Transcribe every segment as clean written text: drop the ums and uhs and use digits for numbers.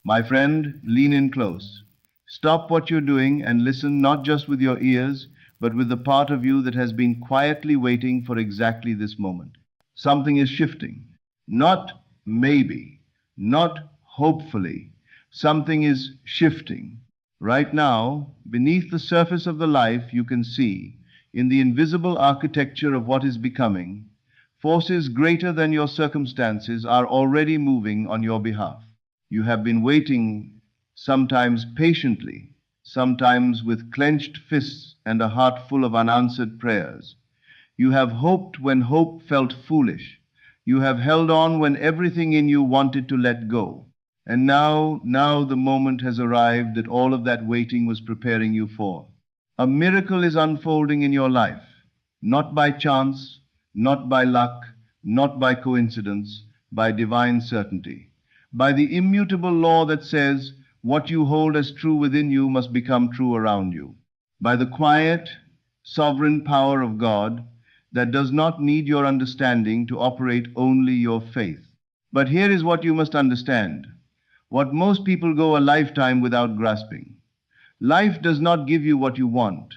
My friend, lean in close. Stop what you're doing and listen not just with your ears, but with the part of you that has been quietly waiting for exactly this moment. Something is shifting. Not maybe, not hopefully. Something is shifting. Right now, beneath the surface of the life you can see, in the invisible architecture of what is becoming, forces greater than your circumstances are already moving on your behalf. You have been waiting, sometimes patiently, sometimes with clenched fists and a heart full of unanswered prayers. You have hoped when hope felt foolish. You have held on when everything in you wanted to let go. And now the moment has arrived that all of that waiting was preparing you for. A miracle is unfolding in your life, not by chance, not by luck, not by coincidence, by divine certainty, by the immutable law that says what you hold as true within you must become true around you, by the quiet, sovereign power of God that does not need your understanding to operate, only your faith. But here is what you must understand, what most people go a lifetime without grasping. Life does not give you what you want,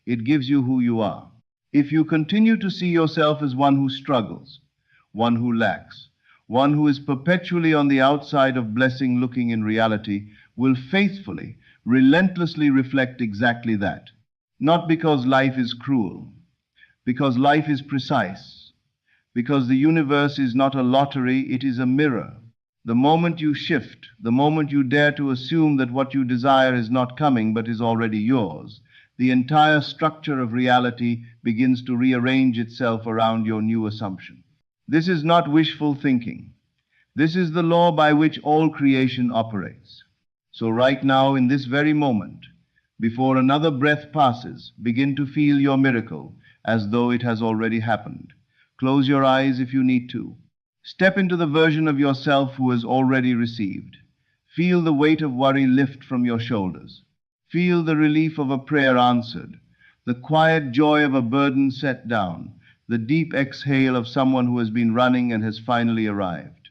it gives you who you are. If you continue to see yourself as one who struggles, one who lacks, one who is perpetually on the outside of blessing looking in reality, will faithfully, relentlessly reflect exactly that. Not because life is cruel, because life is precise, because the universe is not a lottery, it is a mirror. The moment you shift, the moment you dare to assume that what you desire is not coming but is already yours, the entire structure of reality begins to rearrange itself around your new assumption. This is not wishful thinking. This is the law by which all creation operates. So right now, in this very moment, before another breath passes, begin to feel your miracle as though it has already happened. Close your eyes if you need to. Step into the version of yourself who has already received. Feel the weight of worry lift from your shoulders. Feel the relief of a prayer answered, the quiet joy of a burden set down, the deep exhale of someone who has been running and has finally arrived.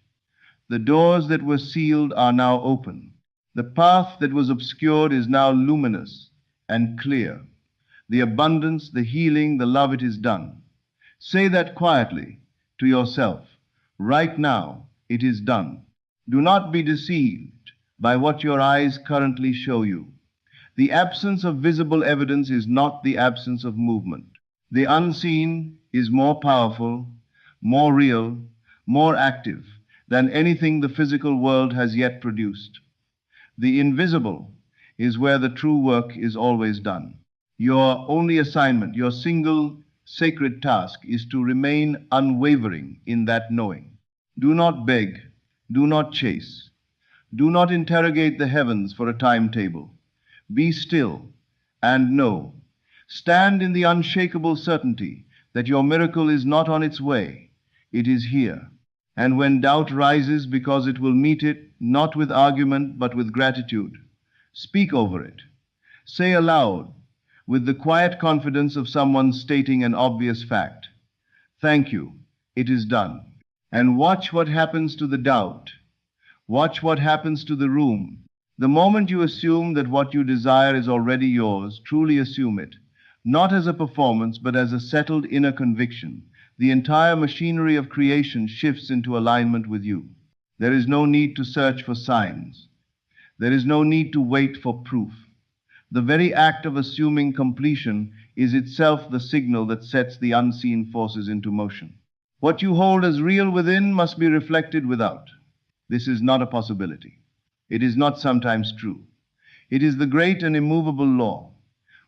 The doors that were sealed are now open. The path that was obscured is now luminous and clear. The abundance, the healing, the love, it is done. Say that quietly to yourself. Right now, it is done. Do not be deceived by what your eyes currently show you. The absence of visible evidence is not the absence of movement. The unseen is more powerful, more real, more active than anything the physical world has yet produced. The invisible is where the true work is always done. Your only assignment, your single sacred task, is to remain unwavering in that knowing. Do not beg, do not chase, do not interrogate the heavens for a timetable. Be still and know. Stand in the unshakable certainty that your miracle is not on its way, it is here. And when doubt rises, because it will meet it not with argument but with gratitude, speak over it. Say aloud, with the quiet confidence of someone stating an obvious fact, "Thank you, it is done." And watch what happens to the doubt. Watch what happens to the room. The moment you assume that what you desire is already yours, truly assume it, not as a performance, but as a settled inner conviction, the entire machinery of creation shifts into alignment with you. There is no need to search for signs. There is no need to wait for proof. The very act of assuming completion is itself the signal that sets the unseen forces into motion. What you hold as real within must be reflected without. This is not a possibility. It is not sometimes true. It is the great and immovable law.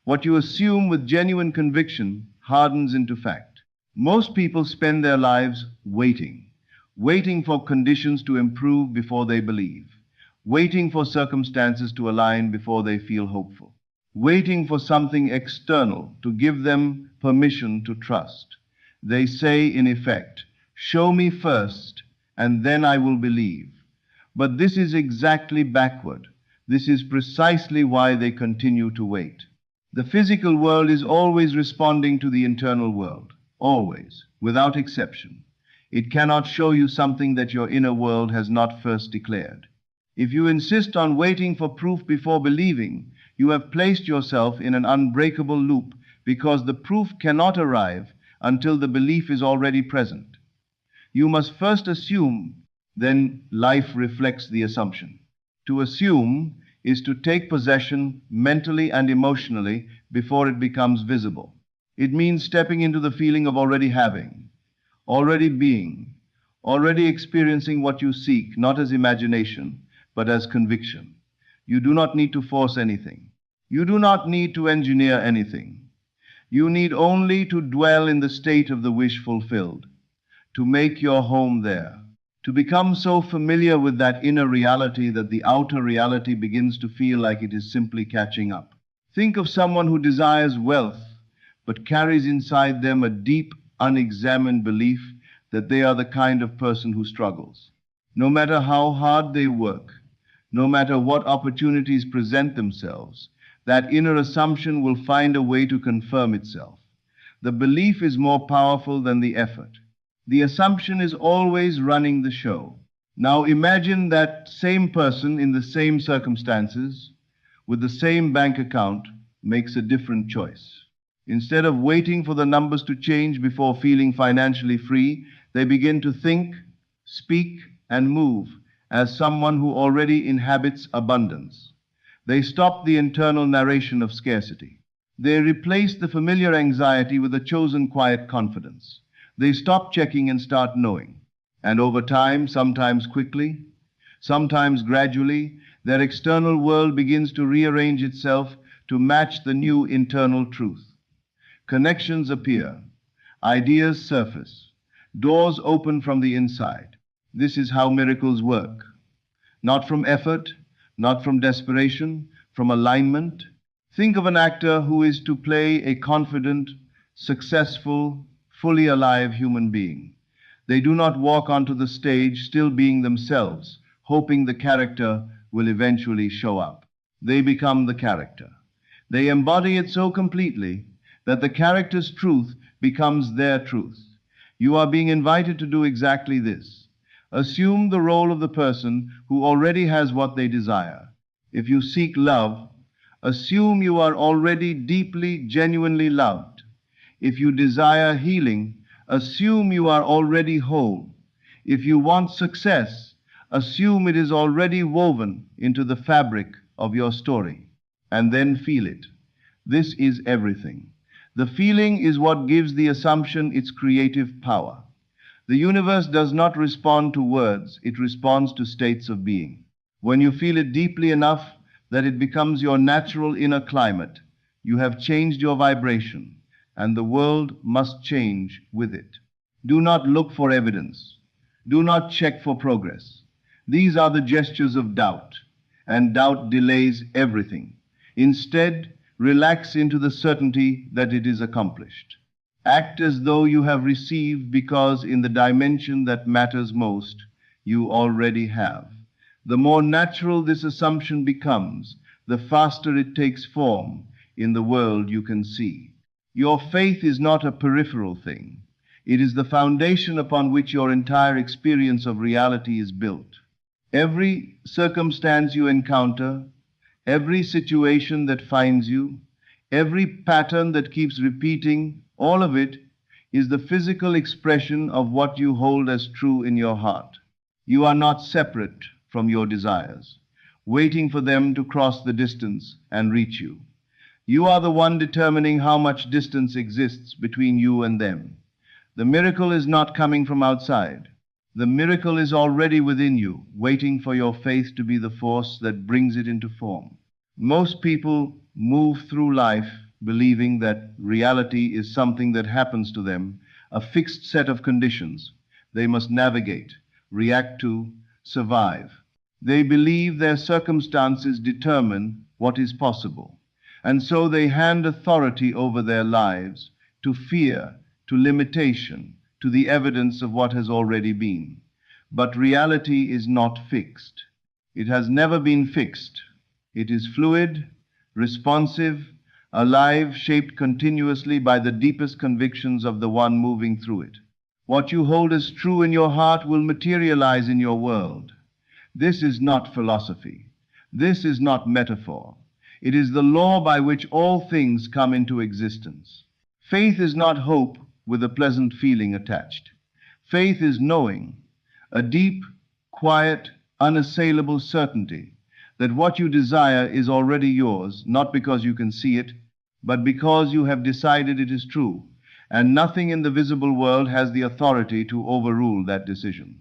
What you assume with genuine conviction hardens into fact. Most people spend their lives waiting for conditions to improve before they believe, waiting for circumstances to align before they feel hopeful, waiting for something external to give them permission to trust. They say, in effect, "Show me first, and then I will believe." But this is exactly backward. This is precisely why they continue to wait. The physical world is always responding to the internal world, always, without exception. It cannot show you something that your inner world has not first declared. If you insist on waiting for proof before believing, you have placed yourself in an unbreakable loop because the proof cannot arrive until the belief is already present. You must first assume, then life reflects the assumption. To assume is to take possession mentally and emotionally before it becomes visible. It means stepping into the feeling of already having, already being, already experiencing what you seek, not as imagination, but as conviction. You do not need to force anything. You do not need to engineer anything. You need only to dwell in the state of the wish fulfilled, to make your home there, to become so familiar with that inner reality that the outer reality begins to feel like it is simply catching up. Think of someone who desires wealth, but carries inside them a deep, unexamined belief that they are the kind of person who struggles. No matter how hard they work, no matter what opportunities present themselves, that inner assumption will find a way to confirm itself. The belief is more powerful than the effort. The assumption is always running the show. Now imagine that same person in the same circumstances, with the same bank account, makes a different choice. Instead of waiting for the numbers to change before feeling financially free, they begin to think, speak, and move as someone who already inhabits abundance. They stop the internal narration of scarcity. They replace the familiar anxiety with a chosen quiet confidence. They stop checking and start knowing. And over time, sometimes quickly, sometimes gradually, their external world begins to rearrange itself to match the new internal truth. Connections appear, ideas surface, doors open from the inside. This is how miracles work. Not from effort, not from desperation, from alignment. Think of an actor who is to play a confident, successful, fully alive human being. They do not walk onto the stage still being themselves, hoping the character will eventually show up. They become the character. They embody it so completely that the character's truth becomes their truth. You are being invited to do exactly this. Assume the role of the person who already has what they desire. If you seek love, assume you are already deeply, genuinely loved. If you desire healing, assume you are already whole. If you want success, assume it is already woven into the fabric of your story, and then feel it. This is everything. The feeling is what gives the assumption its creative power. The universe does not respond to words, it responds to states of being. When you feel it deeply enough that it becomes your natural inner climate, you have changed your vibration, and the world must change with it. Do not look for evidence. Do not check for progress. These are the gestures of doubt, and doubt delays everything. Instead, relax into the certainty that it is accomplished. Act as though you have received because in the dimension that matters most, you already have. The more natural this assumption becomes, the faster it takes form in the world you can see. Your faith is not a peripheral thing. It is the foundation upon which your entire experience of reality is built. Every circumstance you encounter, every situation that finds you, every pattern that keeps repeating, all of it is the physical expression of what you hold as true in your heart. You are not separate from your desires, waiting for them to cross the distance and reach you. You are the one determining how much distance exists between you and them. The miracle is not coming from outside. The miracle is already within you, waiting for your faith to be the force that brings it into form. Most people move through life believing that reality is something that happens to them, a fixed set of conditions they must navigate, react to, survive. They believe their circumstances determine what is possible, and so they hand authority over their lives to fear, to limitation, to the evidence of what has already been. But reality is not fixed. It has never been fixed. It is fluid, responsive, alive, shaped continuously by the deepest convictions of the one moving through it. What you hold as true in your heart will materialize in your world. This is not philosophy. This is not metaphor. It is the law by which all things come into existence. Faith is not hope with a pleasant feeling attached. Faith is knowing, a deep, quiet, unassailable certainty that what you desire is already yours, not because you can see it, but because you have decided it is true, and nothing in the visible world has the authority to overrule that decision.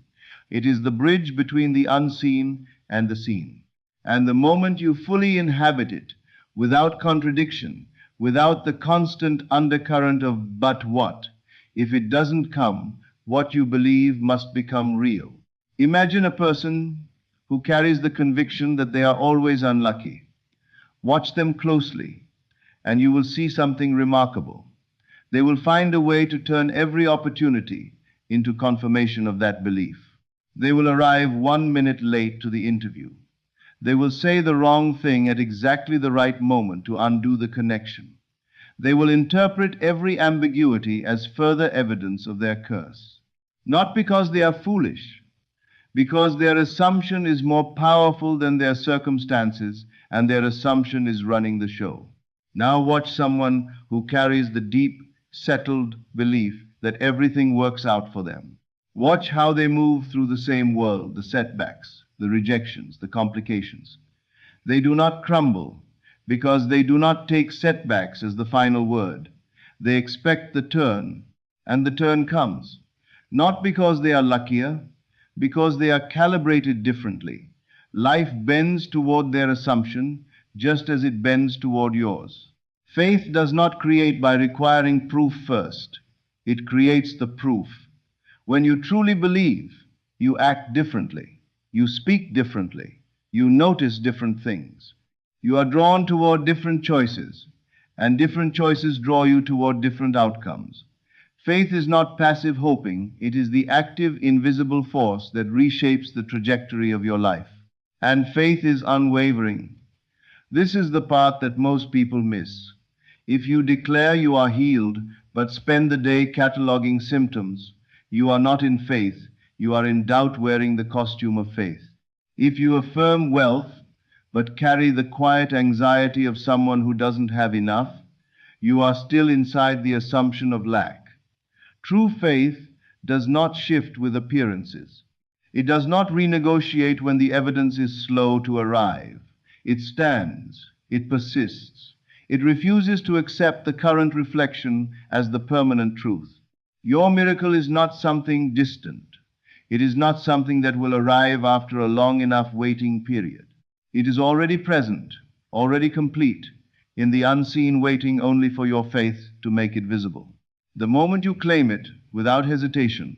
It is the bridge between the unseen and the seen. And the moment you fully inhabit it, without contradiction, without the constant undercurrent of but what, if it doesn't come, what you believe must become real. Imagine a person who carries the conviction that they are always unlucky. Watch them closely, and you will see something remarkable. They will find a way to turn every opportunity into confirmation of that belief. They will arrive 1 minute late to the interview. They will say the wrong thing at exactly the right moment to undo the connection. They will interpret every ambiguity as further evidence of their curse. Not because they are foolish, because their assumption is more powerful than their circumstances, and their assumption is running the show. Now watch someone who carries the deep, settled belief that everything works out for them. Watch how they move through the same world, the setbacks, the rejections, the complications. They do not crumble because they do not take setbacks as the final word. They expect the turn, and the turn comes. Not because they are luckier, because they are calibrated differently. Life bends toward their assumption just as it bends toward yours. Faith does not create by requiring proof first. It creates the proof. When you truly believe, you act differently. You speak differently. You notice different things. You are drawn toward different choices, and different choices draw you toward different outcomes. Faith is not passive hoping. It is the active, invisible force that reshapes the trajectory of your life. And faith is unwavering. This is the part that most people miss. If you declare you are healed, but spend the day cataloging symptoms, you are not in faith. You are in doubt wearing the costume of faith. If you affirm wealth, but carry the quiet anxiety of someone who doesn't have enough, you are still inside the assumption of lack. True faith does not shift with appearances. It does not renegotiate when the evidence is slow to arrive. It stands. It persists. It refuses to accept the current reflection as the permanent truth. Your miracle is not something distant. It is not something that will arrive after a long enough waiting period. It is already present, already complete, in the unseen, waiting only for your faith to make it visible. The moment you claim it, without hesitation,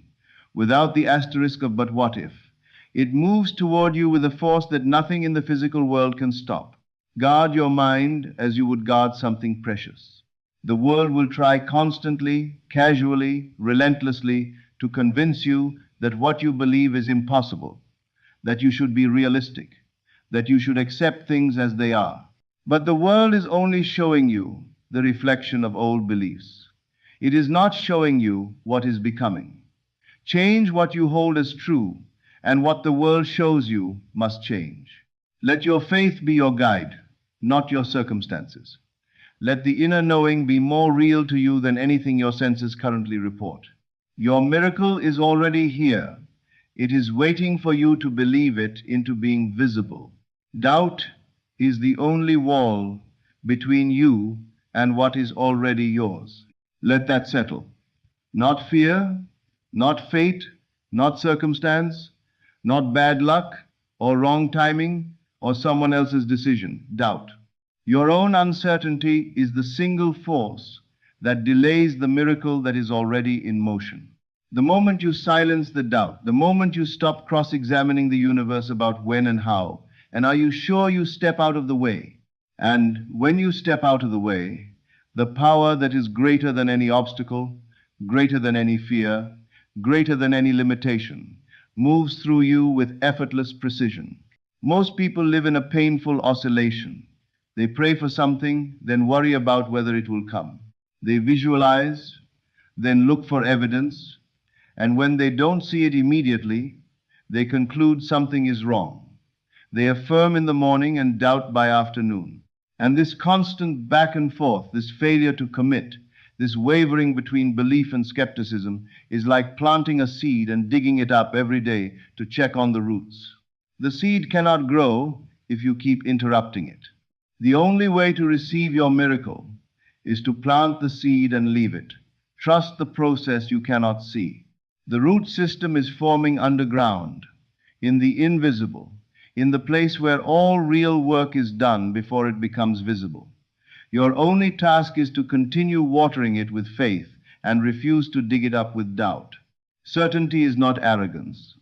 without the asterisk of but what if, it moves toward you with a force that nothing in the physical world can stop. Guard your mind as you would guard something precious. The world will try constantly, casually, relentlessly to convince you that what you believe is impossible, that you should be realistic, that you should accept things as they are. But the world is only showing you the reflection of old beliefs. It is not showing you what is becoming. Change what you hold as true, and what the world shows you must change. Let your faith be your guide, not your circumstances. Let the inner knowing be more real to you than anything your senses currently report. Your miracle is already here. It is waiting for you to believe it into being visible. Doubt is the only wall between you and what is already yours. Let that settle. Not fear, not fate, not circumstance, not bad luck or wrong timing or someone else's decision. Doubt. Your own uncertainty is the single force that delays the miracle that is already in motion. The moment you silence the doubt, the moment you stop cross-examining the universe about when and how, and are you sure you step out of the way? And when you step out of the way, the power that is greater than any obstacle, greater than any fear, greater than any limitation, moves through you with effortless precision. Most people live in a painful oscillation. They pray for something, then worry about whether it will come. They visualize, then look for evidence, and when they don't see it immediately, they conclude something is wrong. They affirm in the morning and doubt by afternoon. And this constant back and forth, this failure to commit, this wavering between belief and skepticism is like planting a seed and digging it up every day to check on the roots. The seed cannot grow if you keep interrupting it. The only way to receive your miracle is to plant the seed and leave it. Trust the process you cannot see. The root system is forming underground, in the invisible, in the place where all real work is done before it becomes visible. Your only task is to continue watering it with faith and refuse to dig it up with doubt. Certainty is not arrogance.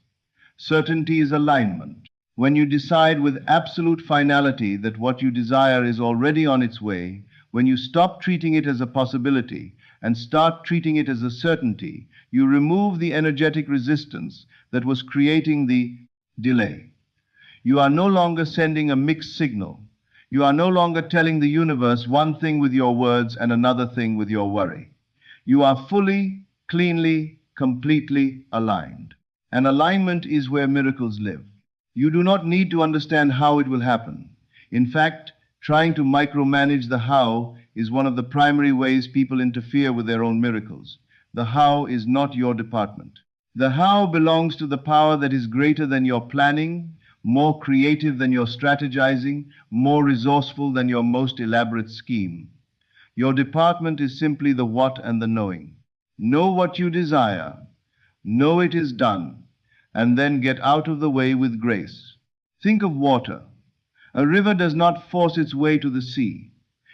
Certainty is alignment. When you decide with absolute finality that what you desire is already on its way, when you stop treating it as a possibility and start treating it as a certainty, you remove the energetic resistance that was creating the delay. You are no longer sending a mixed signal. You are no longer telling the universe one thing with your words and another thing with your worry. You are fully, cleanly, completely aligned. And alignment is where miracles live. You do not need to understand how it will happen. In fact, trying to micromanage the how is one of the primary ways people interfere with their own miracles. The how is not your department. The how belongs to the power that is greater than your planning, more creative than your strategizing, more resourceful than your most elaborate scheme. Your department is simply the what and the knowing. Know what you desire, know it is done, and then get out of the way with grace. Think of water. A river does not force its way to the sea.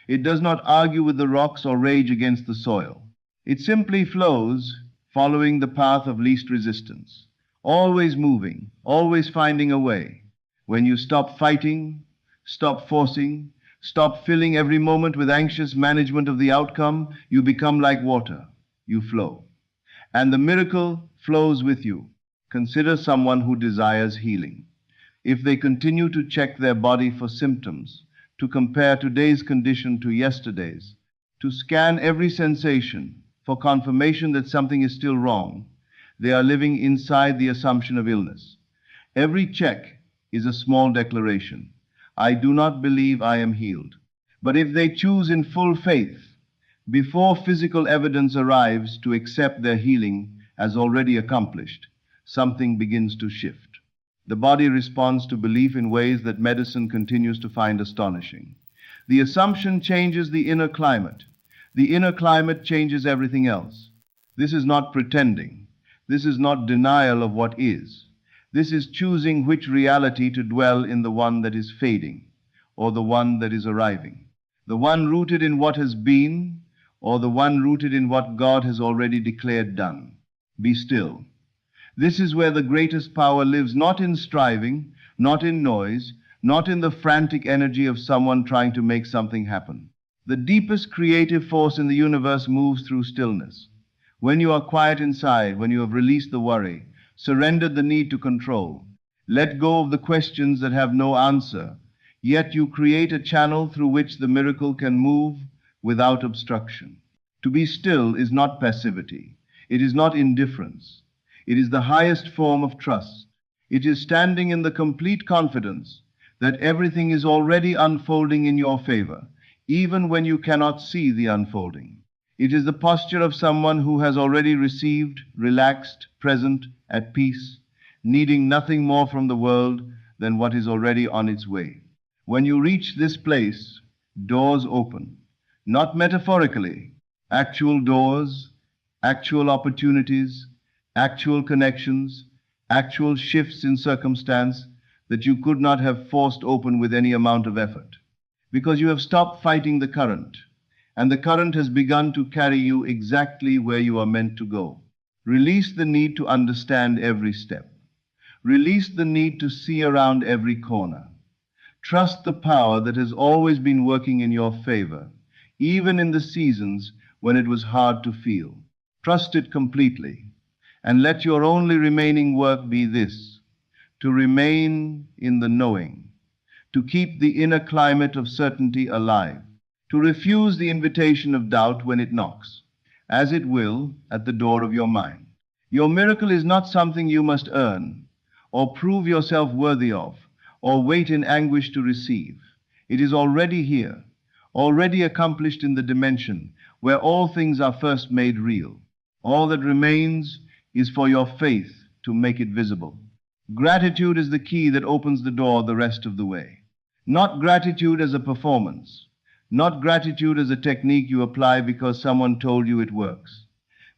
It does not argue with the rocks or rage against the soil. It simply flows, following the path of least resistance, always moving, always finding a way. When you stop fighting, stop forcing, stop filling every moment with anxious management of the outcome, you become like water. You flow. And the miracle flows with you. Consider someone who desires healing. If they continue to check their body for symptoms, to compare today's condition to yesterday's, to scan every sensation for confirmation that something is still wrong, they are living inside the assumption of illness. Every check is a small declaration. I do not believe I am healed. But if they choose in full faith, before physical evidence arrives, to accept their healing as already accomplished, something begins to shift. The body responds to belief in ways that medicine continues to find astonishing. The assumption changes the inner climate. The inner climate changes everything else. This is not pretending. This is not denial of what is. This is choosing which reality to dwell in, the one that is fading, or the one that is arriving. The one rooted in what has been, or the one rooted in what God has already declared done. Be still. This is where the greatest power lives, not in striving, not in noise, not in the frantic energy of someone trying to make something happen. The deepest creative force in the universe moves through stillness. When you are quiet inside, when you have released the worry, surrendered the need to control, let go of the questions that have no answer, yet you create a channel through which the miracle can move without obstruction. To be still is not passivity. It is not indifference. It is the highest form of trust. It is standing in the complete confidence that everything is already unfolding in your favor, even when you cannot see the unfolding. It is the posture of someone who has already received, relaxed, present, at peace, needing nothing more from the world than what is already on its way. When you reach this place, doors open, not metaphorically, actual doors, actual opportunities, actual connections, actual shifts in circumstance that you could not have forced open with any amount of effort. Because you have stopped fighting the current, and the current has begun to carry you exactly where you are meant to go. Release the need to understand every step. Release the need to see around every corner. Trust the power that has always been working in your favor, even in the seasons when it was hard to feel. Trust it completely. And let your only remaining work be this: to remain in the knowing, to keep the inner climate of certainty alive, to refuse the invitation of doubt when it knocks, as it will, at the door of your mind. Your miracle is not something you must earn or prove yourself worthy of or wait in anguish to receive. It is already here, already accomplished in the dimension where all things are first made real. All that remains is for your faith to make it visible. Gratitude is the key that opens the door the rest of the way. Not gratitude as a performance, not gratitude as a technique you apply because someone told you it works.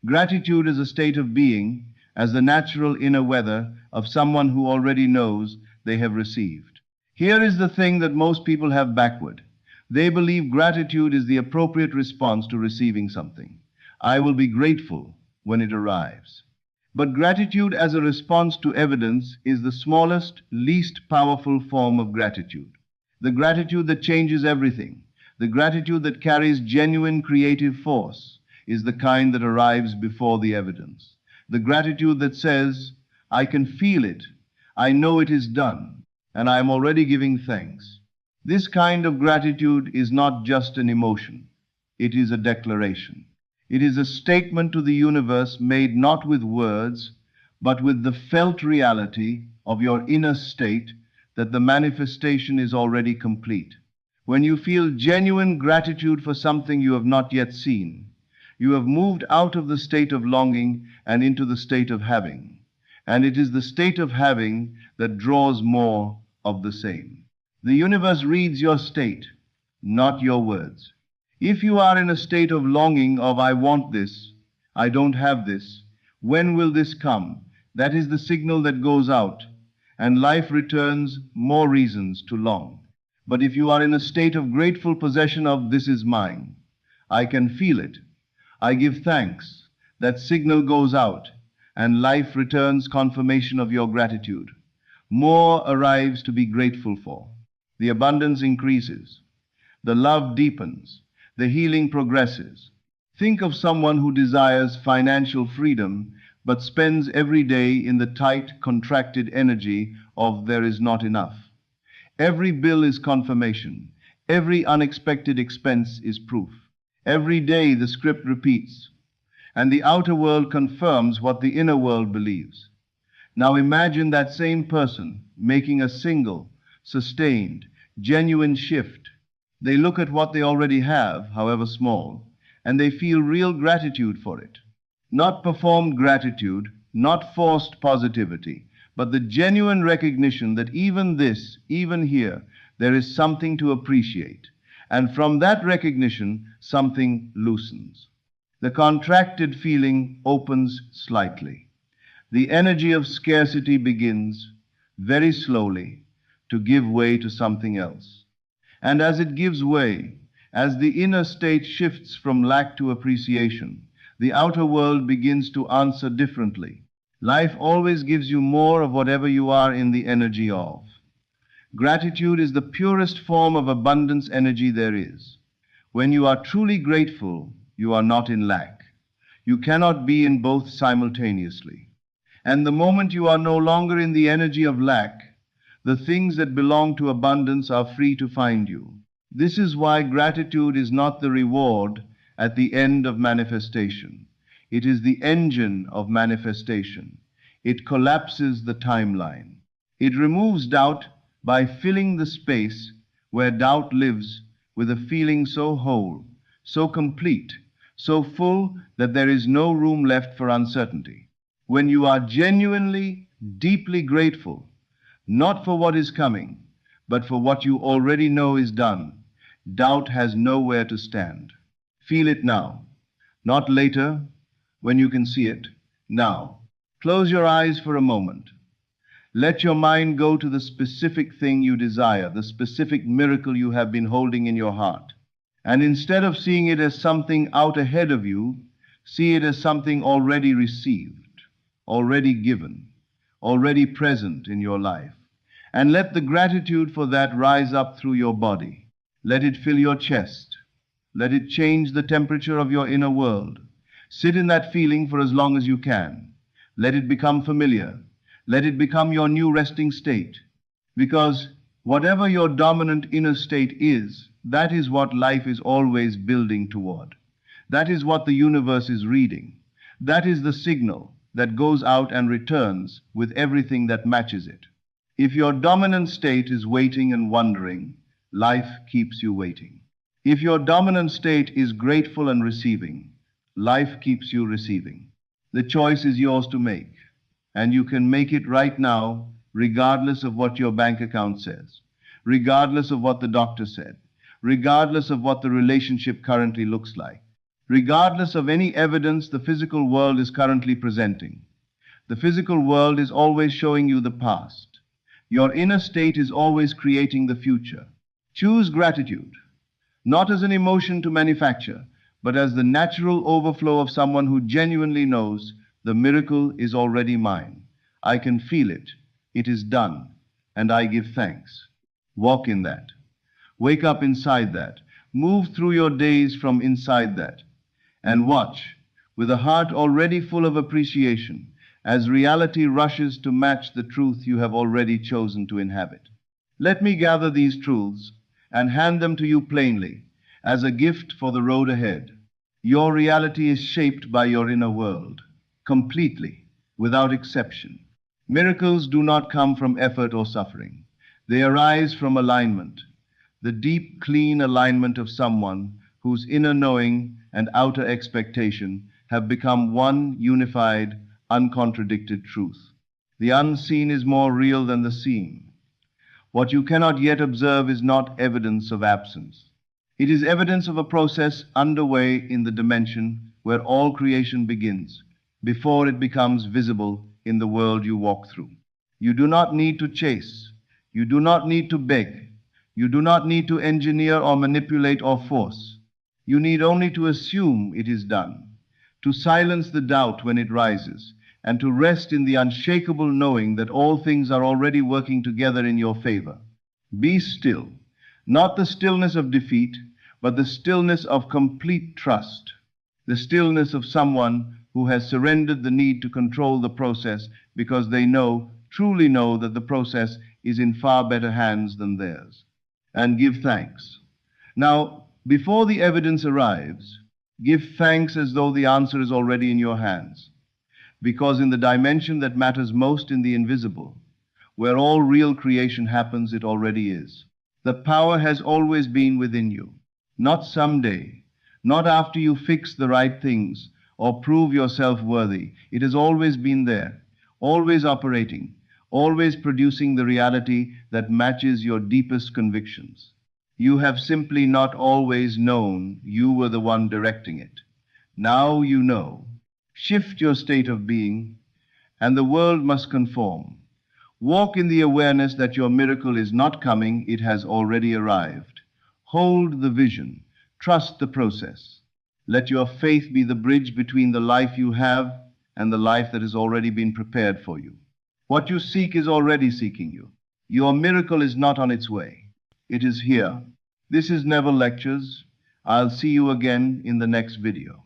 Gratitude is a state of being, as the natural inner weather of someone who already knows they have received. Here is the thing that most people have backward. They believe gratitude is the appropriate response to receiving something. I will be grateful when it arrives. But gratitude as a response to evidence is the smallest, least powerful form of gratitude. The gratitude that changes everything, the gratitude that carries genuine creative force, is the kind that arrives before the evidence. The gratitude that says, I can feel it, I know it is done, and I am already giving thanks. This kind of gratitude is not just an emotion, it is a declaration. It is a statement to the universe made not with words, but with the felt reality of your inner state that the manifestation is already complete. When you feel genuine gratitude for something you have not yet seen, you have moved out of the state of longing and into the state of having. And it is the state of having that draws more of the same. The universe reads your state, not your words. If you are in a state of longing of I want this, I don't have this, when will this come? That is the signal that goes out, and life returns more reasons to long. But if you are in a state of grateful possession of this is mine, I can feel it, I give thanks, that signal goes out, and life returns confirmation of your gratitude. More arrives to be grateful for. The abundance increases. The love deepens. The healing progresses. Think of someone who desires financial freedom but spends every day in the tight, contracted energy of there is not enough. Every bill is confirmation. Every unexpected expense is proof. Every day the script repeats, and the outer world confirms what the inner world believes. Now imagine that same person making a single, sustained, genuine shift. They look at what they already have, however small, and they feel real gratitude for it. Not performed gratitude, not forced positivity, but the genuine recognition that even this, even here, there is something to appreciate. And from that recognition, something loosens. The contracted feeling opens slightly. The energy of scarcity begins, very slowly, to give way to something else. And as it gives way, as the inner state shifts from lack to appreciation, the outer world begins to answer differently. Life always gives you more of whatever you are in the energy of. Gratitude is the purest form of abundance energy there is. When you are truly grateful, you are not in lack. You cannot be in both simultaneously. And the moment you are no longer in the energy of lack, the things that belong to abundance are free to find you. This is why gratitude is not the reward at the end of manifestation. It is the engine of manifestation. It collapses the timeline. It removes doubt by filling the space where doubt lives with a feeling so whole, so complete, so full that there is no room left for uncertainty. When you are genuinely, deeply grateful, not for what is coming, but for what you already know is done, doubt has nowhere to stand. Feel it now, not later when you can see it, now. Close your eyes for a moment. Let your mind go to the specific thing you desire, the specific miracle you have been holding in your heart. And instead of seeing it as something out ahead of you, see it as something already received, already given, already present in your life. And let the gratitude for that rise up through your body. Let it fill your chest. Let it change the temperature of your inner world. Sit in that feeling for as long as you can. Let it become familiar. Let it become your new resting state. Because whatever your dominant inner state is, that is what life is always building toward. That is what the universe is reading. That is the signal that goes out and returns with everything that matches it. If your dominant state is waiting and wondering, life keeps you waiting. If your dominant state is grateful and receiving, life keeps you receiving. The choice is yours to make, and you can make it right now, regardless of what your bank account says, regardless of what the doctor said, regardless of what the relationship currently looks like, regardless of any evidence the physical world is currently presenting. The physical world is always showing you the past. Your inner state is always creating the future. Choose gratitude, not as an emotion to manufacture, but as the natural overflow of someone who genuinely knows the miracle is already mine. I can feel it. It is done. And I give thanks. Walk in that. Wake up inside that. Move through your days from inside that. And watch, with a heart already full of appreciation, as reality rushes to match the truth you have already chosen to inhabit. Let me gather these truths and hand them to you plainly, as a gift for the road ahead. Your reality is shaped by your inner world, completely, without exception. Miracles do not come from effort or suffering. They arise from alignment, the deep, clean alignment of someone whose inner knowing and outer expectation have become one unified, uncontradicted truth. The unseen is more real than the seen. What you cannot yet observe is not evidence of absence. It is evidence of a process underway in the dimension where all creation begins, before it becomes visible in the world you walk through. You do not need to chase. You do not need to beg. You do not need to engineer or manipulate or force. You need only to assume it is done, to silence the doubt when it rises, and to rest in the unshakable knowing that all things are already working together in your favor. Be still, not the stillness of defeat, but the stillness of complete trust, the stillness of someone who has surrendered the need to control the process because they know, truly know, that the process is in far better hands than theirs. And give thanks. Now, before the evidence arrives, give thanks as though the answer is already in your hands. Because in the dimension that matters most in the invisible, where all real creation happens, it already is. The power has always been within you, not someday, not after you fix the right things or prove yourself worthy. It has always been there, always operating, always producing the reality that matches your deepest convictions. You have simply not always known you were the one directing it. Now you know. Shift your state of being, and the world must conform. Walk in the awareness that your miracle is not coming, it has already arrived. Hold the vision. Trust the process. Let your faith be the bridge between the life you have and the life that has already been prepared for you. What you seek is already seeking you. Your miracle is not on its way. It is here. This is Neville Lectures. I'll see you again in the next video.